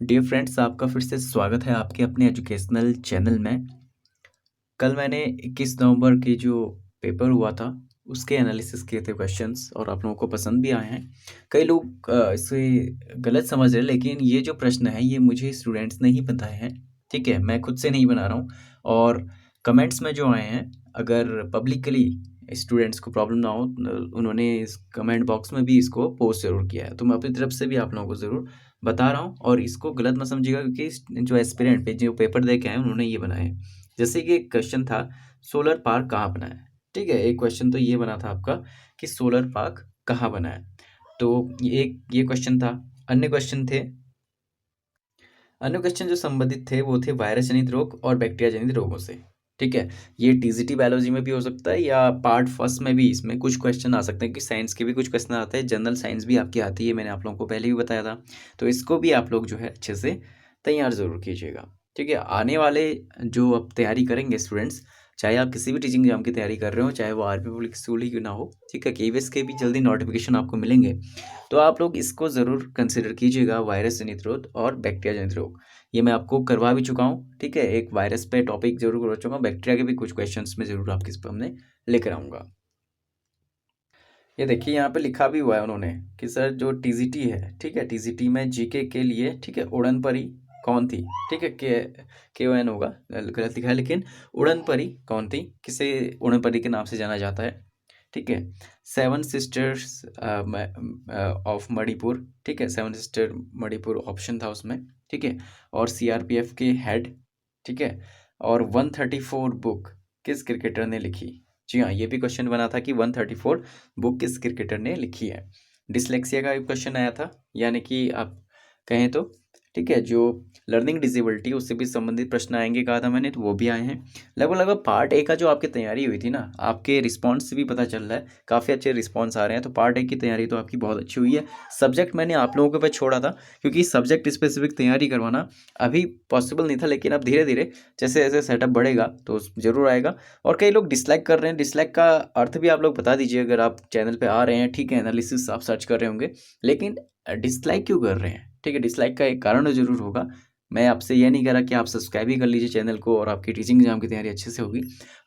Dear friends, आपका फिर से स्वागत है आपके अपने एजुकेशनल चैनल में। कल मैंने 21 नवंबर की जो पेपर हुआ था उसके एनालिसिस किए थे क्वेश्चंस और आप लोगों को पसंद भी आए हैं। कई लोग इसे गलत समझ रहे हैं, लेकिन ये जो प्रश्न है ये मुझे स्टूडेंट्स ने ही बताए हैं। ठीक है, मैं खुद से नहीं बना रहा हूँ। और कमेंट्स में जो आए हैं, अगर पब्लिकली स्टूडेंट्स को प्रॉब्लम ना हो, उन्होंने इस कमेंट बॉक्स में भी इसको पोस्ट ज़रूर किया है, तो मैं अपनी तरफ से भी आप लोगों को ज़रूर बता रहा हूँ। और इसको गलत मत समझिएगा, क्योंकि जो एस्पिरेंट पे जो पेपर दे के आए हैं उन्होंने ये बनाए हैं। जैसे कि एक क्वेश्चन था, सोलर पार्क कहाँ बना है। ठीक है, एक क्वेश्चन तो ये बना था आपका कि सोलर पार्क कहाँ बना है। तो ये क्वेश्चन था। अन्य क्वेश्चन थे, अन्य क्वेश्चन जो संबंधित थे वो थे वायरस जनित रोग और बैक्टीरिया जनित रोगों से। ठीक है, ये टीजीटी बायोलॉजी में भी हो सकता है या पार्ट फर्स्ट में भी इसमें कुछ क्वेश्चन आ सकते हैं, कि साइंस के भी कुछ क्वेश्चन आते हैं, जनरल साइंस भी आपकी आती है, मैंने आप लोगों को पहले भी बताया था। तो इसको भी आप लोग जो है अच्छे से तैयार ज़रूर कीजिएगा। ठीक है, आने वाले जो अब तैयारी करेंगे स्टूडेंट्स, चाहे आप किसी भी टीचिंग एग्जाम की तैयारी कर रहे हो, चाहे वो आरपी पब्लिक स्कूल ही क्यों ना हो, ठीक है, केवीएस के भी जल्दी नोटिफिकेशन आपको मिलेंगे। तो आप लोग इसको ज़रूर कंसिडर कीजिएगा, वायरस जनित रोग और बैक्टीरिया जनित रोग। ये मैं आपको करवा भी चुका हूँ। ठीक है, एक वायरस पे टॉपिक जरूर करवा चुका हूँ, बैक्टीरिया के भी कुछ क्वेश्चंस में जरूर आपके सामने लेकर आऊँगा। ये देखिए, यहाँ पे लिखा भी हुआ है उन्होंने कि सर जो टीजीटी है, ठीक है, टीजीटी में जीके के लिए, ठीक है, उड़न परी कौन थी। ठीक है, के ओ एन होगा, गलत लिखा है, लेकिन उड़न परी कौन थी, किसे उड़न परी के नाम से जाना जाता है। ठीक है, सेवन सिस्टर्स ऑफ मणिपुर, ठीक है, सेवन सिस्टर मणिपुर ऑप्शन था उसमें। ठीक है, और सीआरपीएफ के हेड। ठीक है, और 134 बुक किस क्रिकेटर ने लिखी। जी हाँ, ये भी क्वेश्चन बना था कि 134 बुक किस क्रिकेटर ने लिखी है। डिसलेक्सिया का भी क्वेश्चन आया था, यानी कि आप कहें तो, ठीक है, जो लर्निंग डिसेबिलिटी उससे भी संबंधित प्रश्न आएंगे कहा था मैंने, तो वो भी आए हैं। लगभग लगभग पार्ट ए का जो आपकी तैयारी हुई थी ना, आपके रिस्पॉन्स से भी पता चल रहा है काफ़ी अच्छे रिस्पॉन्स आ रहे हैं। तो पार्ट ए की तैयारी तो आपकी बहुत अच्छी हुई है। सब्जेक्ट मैंने आप लोगों के ऊपर छोड़ा था, क्योंकि सब्जेक्ट स्पेसिफिक तैयारी करवाना अभी पॉसिबल नहीं था, लेकिन अब धीरे धीरे जैसे जैसे सेटअप बढ़ेगा तो ज़रूर आएगा। और कई लोग डिसलाइक कर रहे हैं, डिसलाइक का अर्थ भी आप लोग बता दीजिए। अगर आप चैनल पे आ रहे हैं, ठीक है, एनालिसिस आप सर्च कर रहे होंगे, लेकिन डिसलाइक क्यों कर रहे हैं। ठीक है, डिसलाइक का एक कारण ज़रूर होगा। मैं आपसे यह नहीं कह रहा कि आप सब्सक्राइब ही कर लीजिए चैनल को और आपकी टीचिंग एग्जाम की तैयारी अच्छे से होगी।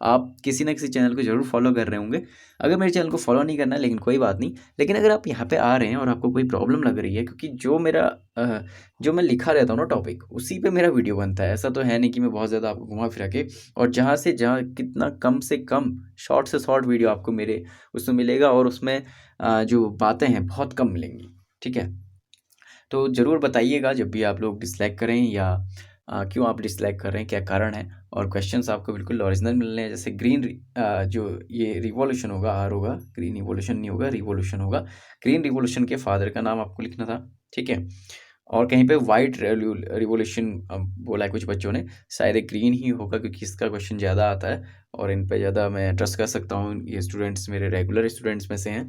आप किसी न किसी चैनल को ज़रूर फॉलो कर रहे होंगे। अगर मेरे चैनल को फॉलो नहीं करना है, लेकिन कोई बात नहीं, लेकिन अगर आप यहाँ पे आ रहे हैं और आपको कोई प्रॉब्लम लग रही है, क्योंकि जो मैं लिखा रहता हूँ ना टॉपिक, उसी पे मेरा वीडियो बनता है। ऐसा तो है नहीं कि मैं बहुत ज़्यादा आपको घुमा फिरा के, और जहाँ से जहाँ कितना कम से कम शॉर्ट से शॉर्ट वीडियो आपको मेरे उसमें मिलेगा, और उसमें जो बातें हैं बहुत कम मिलेंगी। ठीक है, तो ज़रूर बताइएगा जब भी आप लोग डिसलाइक करें, या क्यों आप डिसलाइक कर रहे हैं, क्या कारण है। और क्वेश्चंस आपको बिल्कुल ओरिजिनल मिल रहे हैं। जैसे ग्रीन जो ये रिवॉल्यूशन होगा, आर होगा, ग्रीन रिवॉल्यूशन नहीं होगा, रिवॉल्यूशन होगा। ग्रीन रिवॉल्यूशन के फादर का नाम आपको लिखना था। ठीक है, और कहीं पे वाइट रिवॉल्यूशन बोला है कुछ बच्चों ने, शायद एक ग्रीन ही होगा, क्योंकि इसका क्वेश्चन ज़्यादा आता है और इन पे ज़्यादा मैं ट्रस्ट कर सकता हूँ। ये स्टूडेंट्स मेरे रेगुलर स्टूडेंट्स में से हैं।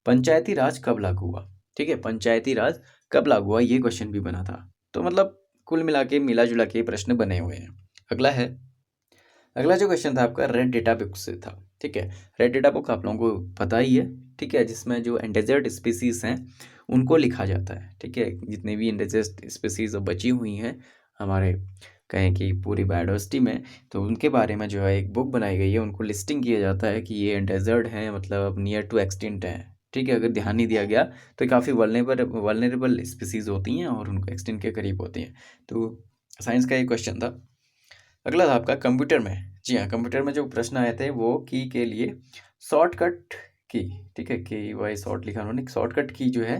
पंचायती राज कब लागू हुआ। ठीक है, पंचायती राज कब लागू हुआ, ये क्वेश्चन भी बना था। तो मतलब कुल मिला के मिला जुला के प्रश्न बने हुए हैं। अगला है, अगला जो क्वेश्चन था आपका रेड डेटा बुक से था। ठीक है, रेड डेटा बुक आप लोगों को पता ही है। ठीक है, जिसमें जो एंडेजर्ड स्पीसीज हैं उनको लिखा जाता है। ठीक है, जितने भी एंडेजर्ड स्पीसीज बची हुई हैं हमारे, कहें कि पूरी बायोडाइवर्सिटी में, तो उनके बारे में जो है एक बुक बनाई गई है। उनको लिस्टिंग किया जाता है कि ये एंडेजर्ड हैं, मतलब नियर टू एक्सटिंक्ट हैं। ठीक है, अगर ध्यान नहीं दिया गया तो काफ़ी वल्नरेबल स्पीसीज होती हैं और उनको एक्सटिंक्ट के करीब होती हैं। तो साइंस का ये क्वेश्चन था। अगला था आपका कंप्यूटर में। जी हाँ, कंप्यूटर में जो प्रश्न आए थे वो की के लिए शॉर्टकट की। ठीक है, के वाई शॉर्ट लिखा उन्होंने, शॉर्टकट की जो है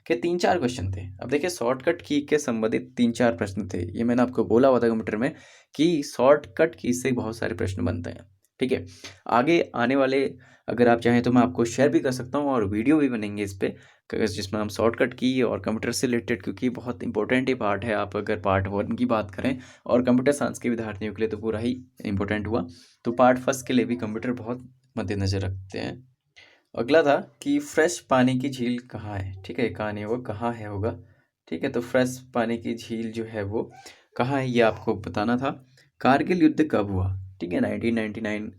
के 3-4 क्वेश्चन थे। अब देखिए, शॉर्टकट की के संबंधित 3-4 प्रश्न थे। ये मैंने आपको बोला हुआ था कंप्यूटर में कि शॉर्टकट की से बहुत सारे प्रश्न बनते हैं। ठीक है, आगे आने वाले अगर आप चाहें तो मैं आपको शेयर भी कर सकता हूँ, और वीडियो भी बनेंगे इस पे, जिसमें हम शॉर्टकट की और कंप्यूटर से रिलेटेड, क्योंकि बहुत इंपॉर्टेंट ये पार्ट है। आप अगर पार्ट 1 की बात करें, और कंप्यूटर साइंस के विद्यार्थियों के लिए तो पूरा ही इम्पोर्टेंट हुआ, तो पार्ट फर्स्ट के लिए भी कंप्यूटर बहुत मद्देनज़र रखते हैं। अगला था कि फ्रेश पानी की झील कहाँ है। ठीक है, कहाँ नहीं होगा, कहाँ है होगा। ठीक है, तो फ्रेश पानी की झील जो है वो कहाँ है, ये आपको बताना था। कारगिल युद्ध कब हुआ। ठीक है, 1999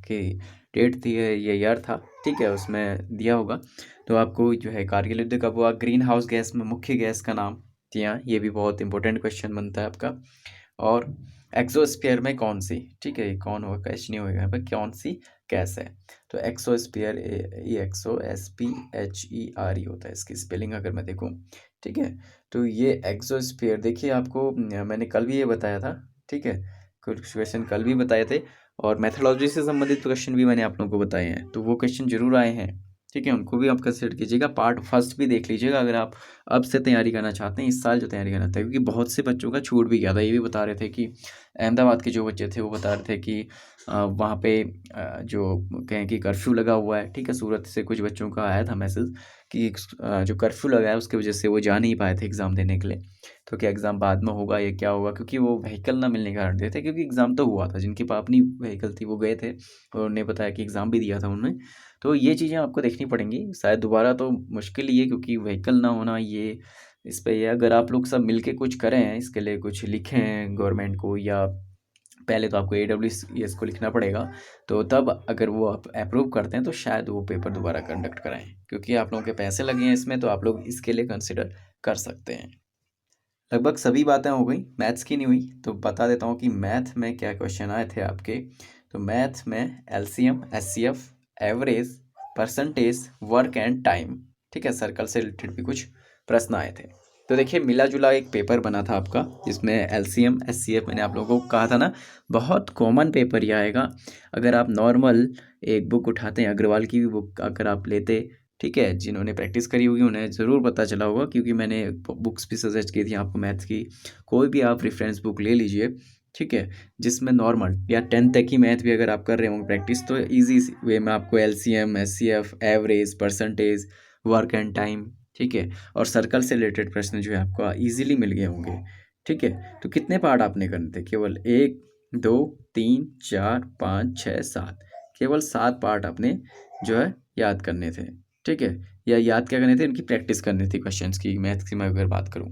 की डेट थी, ये ईयर था। ठीक है, उसमें दिया होगा। तो आपको जो है कारगिल युद्ध कब हुआ, ग्रीन हाउस गैस में मुख्य गैस का नाम। जी हाँ, ये भी बहुत इंपॉर्टेंट क्वेश्चन बनता है आपका। और एक्सोस्फीयर में कौन सी, ठीक है, ये कौन होगा, कैश नहीं होगा यहाँ पर, कौन सी गैस है। तो एक्सोस्फीयर EXOSPHERE होता है इसकी स्पेलिंग अगर मैं देखूँ, ठीक है। तो ये एक्सोस्फीयर देखिए आपको मैंने कल भी ये बताया था, ठीक है, कुछ क्वेश्चन कल भी बताए थे, और मैथोलॉजी से संबंधित क्वेश्चन भी मैंने आप लोगों को बताए हैं, तो वो क्वेश्चन जरूर आए हैं, ठीक है, उनको भी आप कंसिडर कीजिएगा। पार्ट फर्स्ट भी देख लीजिएगा अगर आप अब से तैयारी करना चाहते हैं, इस साल जो तैयारी करना चाहते हैं, क्योंकि बहुत से बच्चों का छूट भी गया था। ये भी बता रहे थे कि अहमदाबाद के जो बच्चे थे वो बता रहे थे कि वहाँ पे जो कहें कि कर्फ्यू लगा हुआ है, ठीक है। सूरत से कुछ बच्चों का आया था मैसेज कि जो कर्फ्यू लगा है उसकी वजह से वो जा नहीं पाए थे एग्ज़ाम देने के लिए। तो क्या एग्ज़ाम बाद में होगा या क्या होगा, क्योंकि वो व्हीकल ना मिलने के कारण दे थे, क्योंकि एग्ज़ाम तो हुआ था, जिनके पास अपनी व्हीकल थी वो गए थे और उन्हें बताया कि एग्ज़ाम भी दिया था उन्होंने। तो ये चीज़ें आपको देखनी पड़ेंगी, शायद दोबारा तो मुश्किल ही है, क्योंकि व्हीकल ना होना ये इस पे ये अगर आप लोग सब मिलके कुछ करें, इसके लिए कुछ लिखें गवर्नमेंट को, या पहले तो आपको AWS को लिखना पड़ेगा, तो तब अगर वो आप अप्रूव करते हैं तो शायद वो पेपर दोबारा कंडक्ट कराएं, क्योंकि आप लोगों के पैसे लगे हैं इसमें, तो आप लोग इसके लिए कंसिडर कर सकते हैं। लगभग सभी बातें हो गई, मैथ्स की नहीं हुई, तो बता देता हूँ कि मैथ में क्या क्वेश्चन आए थे आपके। तो मैथ में LCM, SCF, average, percentage, work and time, ठीक है, सर्कल से रिलेटेड भी कुछ प्रश्न आए थे। तो देखिए मिला जुला एक पेपर बना था आपका, जिसमें LCM, SCF मैंने आप लोगों को कहा था ना, बहुत कॉमन पेपर ही आएगा। अगर आप नॉर्मल एक बुक उठाते हैं, अग्रवाल की भी बुक अगर आप लेते, ठीक है, जिन्होंने प्रैक्टिस करी होगी उन्हें ज़रूर पता चला होगा, क्योंकि मैंने बुक्स भी सजेस्ट की थी आपको मैथ्स की। कोई भी आप रेफरेंस बुक ले लीजिए, ठीक है, जिसमें नॉर्मल या 10th तक की मैथ भी अगर आप कर रहे होंगे प्रैक्टिस, तो ईजी वे में आपको LCM, SCF, average, percentage, work and time, ठीक है, और सर्कल से रिलेटेड प्रश्न जो है आपको ईजिली मिल गए होंगे, ठीक है। तो कितने पार्ट आपने करने थे, केवल 1, 2, 3, 4, 5, 6, 7, केवल 7 पार्ट आपने जो है याद करने थे, ठीक है, या याद क्या करने थे, इनकी प्रैक्टिस करनी थी क्वेश्चंस की, मैथ्स की मैं अगर बात करूं।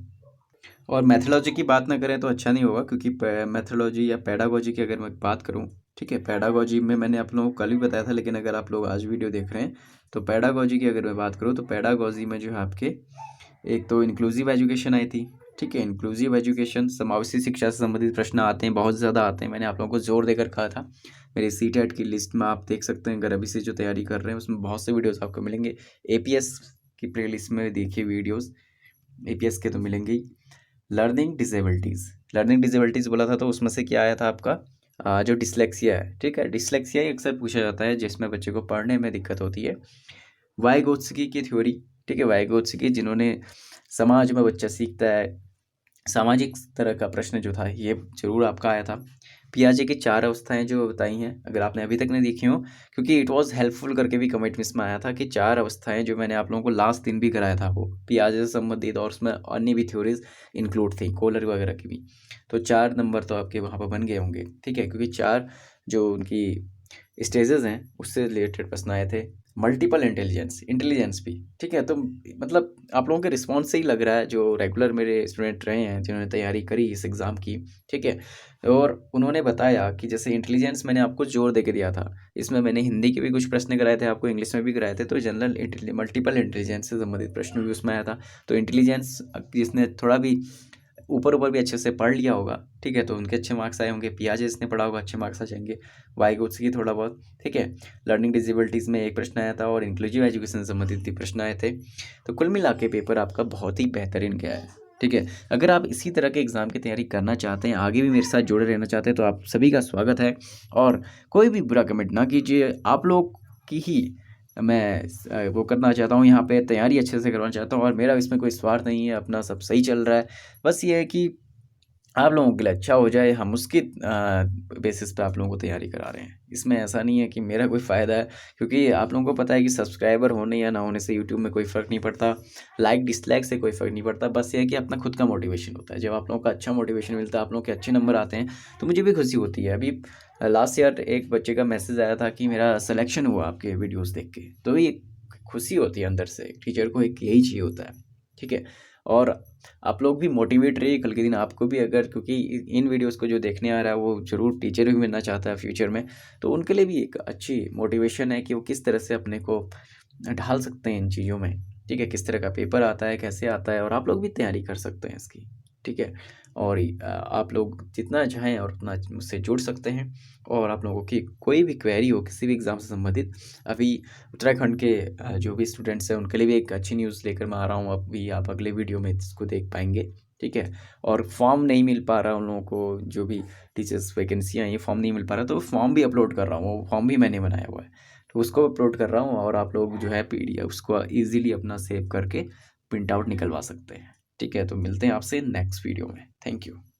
और मैथोलॉजी की बात ना करें तो अच्छा नहीं होगा, क्योंकि मैथोलॉजी या पैडागोजी की अगर मैं बात करूं, ठीक है, पैडागोजी में मैंने आप लोगों को कल भी बताया था, लेकिन अगर आप लोग आज वीडियो देख रहे हैं तो पैडागोजी की अगर मैं बात करूँ, तो पैडागोजी में जो है आपके एक तो इंक्लूसिव एजुकेशन आई थी, ठीक है, इंक्लूसिव एजुकेशन, समावेशी शिक्षा से संबंधित प्रश्न आते हैं, बहुत ज़्यादा आते हैं, मैंने आप लोगों को जोर देकर कहा था। मेरे CTET की लिस्ट में आप देख सकते हैं, अगर अभी से जो तैयारी कर रहे हैं उसमें बहुत से वीडियोस आपको मिलेंगे। APS की प्ले लिस्ट में देखिए वीडियोस, APS के तो मिलेंगे ही। लर्निंग डिसेबिलिटीज़ बोला था, तो उसमें से क्या आया था आपका जो डिसलेक्सिया है, ठीक है, डिसलेक्सिया अक्सर पूछा जाता है, जिसमें बच्चे को पढ़ने में दिक्कत होती है। वाइगोत्स्की की थ्योरी, ठीक है, वाइगोत्स्की जिन्होंने समाज में बच्चा सीखता है, सामाजिक तरह का प्रश्न जो था ये जरूर आपका आया था। पियाजे की 4 अवस्थाएं जो बताई हैं, अगर आपने अभी तक नहीं देखी हो, क्योंकि इट वाज हेल्पफुल करके भी कमेंट में आया था कि 4 अवस्थाएं जो मैंने आप लोगों को लास्ट दिन भी कराया था, वो पियाजे से संबंधित, और उसमें अन्य भी थ्योरीज इंक्लूड थी, कोलर वगैरह की भी। तो 4 नंबर तो आपके वहाँ पर बन गए होंगे, ठीक है, क्योंकि 4 जो उनकी स्टेजेस हैं उससे रिलेटेड प्रश्न आए थे। मल्टीपल इंटेलिजेंस भी, ठीक है। तो मतलब आप लोगों के रिस्पॉन्स से ही लग रहा है, जो रेगुलर मेरे स्टूडेंट रहे हैं जिन्होंने तैयारी करी इस एग्ज़ाम की, ठीक है, और उन्होंने बताया कि जैसे इंटेलिजेंस मैंने आपको जोर दे के दिया था, इसमें मैंने हिंदी के भी कुछ प्रश्न कराए थे आपको, इंग्लिश में भी कराए थे, तो जनरल मल्टीपल इंटेलिजेंस से संबंधित प्रश्न भी उसमें आया था। तो इंटेलिजेंस जिसने थोड़ा भी ऊपर ऊपर भी अच्छे से पढ़ लिया होगा, ठीक है, तो उनके अच्छे मार्क्स आए होंगे। पियाजे जिसने पढ़ा होगा अच्छे मार्क्स आ जाएंगे। वाइगोत्स्की थोड़ा बहुत, ठीक है। लर्निंग डिसेबिलिटीज़ में एक प्रश्न आया था, और इंक्लूसिव एजुकेशन से संबंधित भी प्रश्न आए थे। तो कुल मिला के पेपर आपका बहुत ही बेहतरीन गया है, ठीक है। अगर आप इसी तरह के एग्ज़ाम की तैयारी करना चाहते हैं, आगे भी मेरे साथ जुड़े रहना चाहते हैं, तो आप सभी का स्वागत है। और कोई भी बुरा कमेंट ना कीजिए, आप लोग की ही मैं वो करना चाहता हूँ, यहाँ पे तैयारी अच्छे से करवाना चाहता हूँ, और मेरा इसमें कोई स्वार्थ नहीं है, अपना सब सही चल रहा है। बस ये है कि आप लोगों के लिए अच्छा हो जाए, हम उसकी बेसिस पे आप लोगों को तैयारी करा रहे हैं। इसमें ऐसा नहीं है कि मेरा कोई फ़ायदा है, क्योंकि आप लोगों को पता है कि सब्सक्राइबर होने या ना होने से यूट्यूब में कोई फ़र्क नहीं पड़ता, लाइक डिसलाइक से कोई फ़र्क नहीं पड़ता। बस ये है कि अपना खुद का मोटिवेशन होता है। जब आप लोगों का अच्छा मोटिवेशन मिलता है, आप लोगों के अच्छे नंबर आते हैं, तो मुझे भी खुशी होती है। अभी लास्ट ईयर एक बच्चे का मैसेज आया था कि मेरा सिलेक्शन हुआ आपके वीडियोज़ देख के, तो ये खुशी होती है अंदर से, टीचर को एक यही चाहिए होता है, ठीक है। और आप लोग भी मोटिवेट रहिए, कल के दिन आपको भी अगर, क्योंकि इन वीडियोस को जो देखने आ रहा है वो ज़रूर टीचर भी बनना चाहता है फ्यूचर में, तो उनके लिए भी एक अच्छी मोटिवेशन है कि वो किस तरह से अपने को ढाल सकते हैं इन चीज़ों में, ठीक है, किस तरह का पेपर आता है, कैसे आता है, और आप लोग भी तैयारी कर सकते हैं इसकी। ठीक है, और आप लोग जितना चाहें और उतना मुझसे जुड़ सकते हैं। और आप लोगों की कोई भी क्वेरी हो किसी भी एग्ज़ाम से संबंधित, अभी उत्तराखंड के जो भी स्टूडेंट्स हैं उनके लिए भी एक अच्छी न्यूज़ लेकर मैं आ रहा हूँ, अभी आप अगले वीडियो में इसको देख पाएंगे। ठीक है, और फॉर्म नहीं मिल पा रहा उन लोगों को, जो भी टीचर्स वैकेंसियाँ ये फॉर्म नहीं मिल पा रहा, तो फॉर्म भी अपलोड कर रहा हूँ, वो फॉर्म भी मैंने बनाया हुआ है, तो उसको अपलोड कर रहा हूँ। और आप लोग जो है पीडीएफ उसको ईजिली अपना सेव करके प्रिंट आउट निकलवा सकते हैं। ठीक है, तो मिलते हैं आपसे नेक्स्ट वीडियो में। Thank you.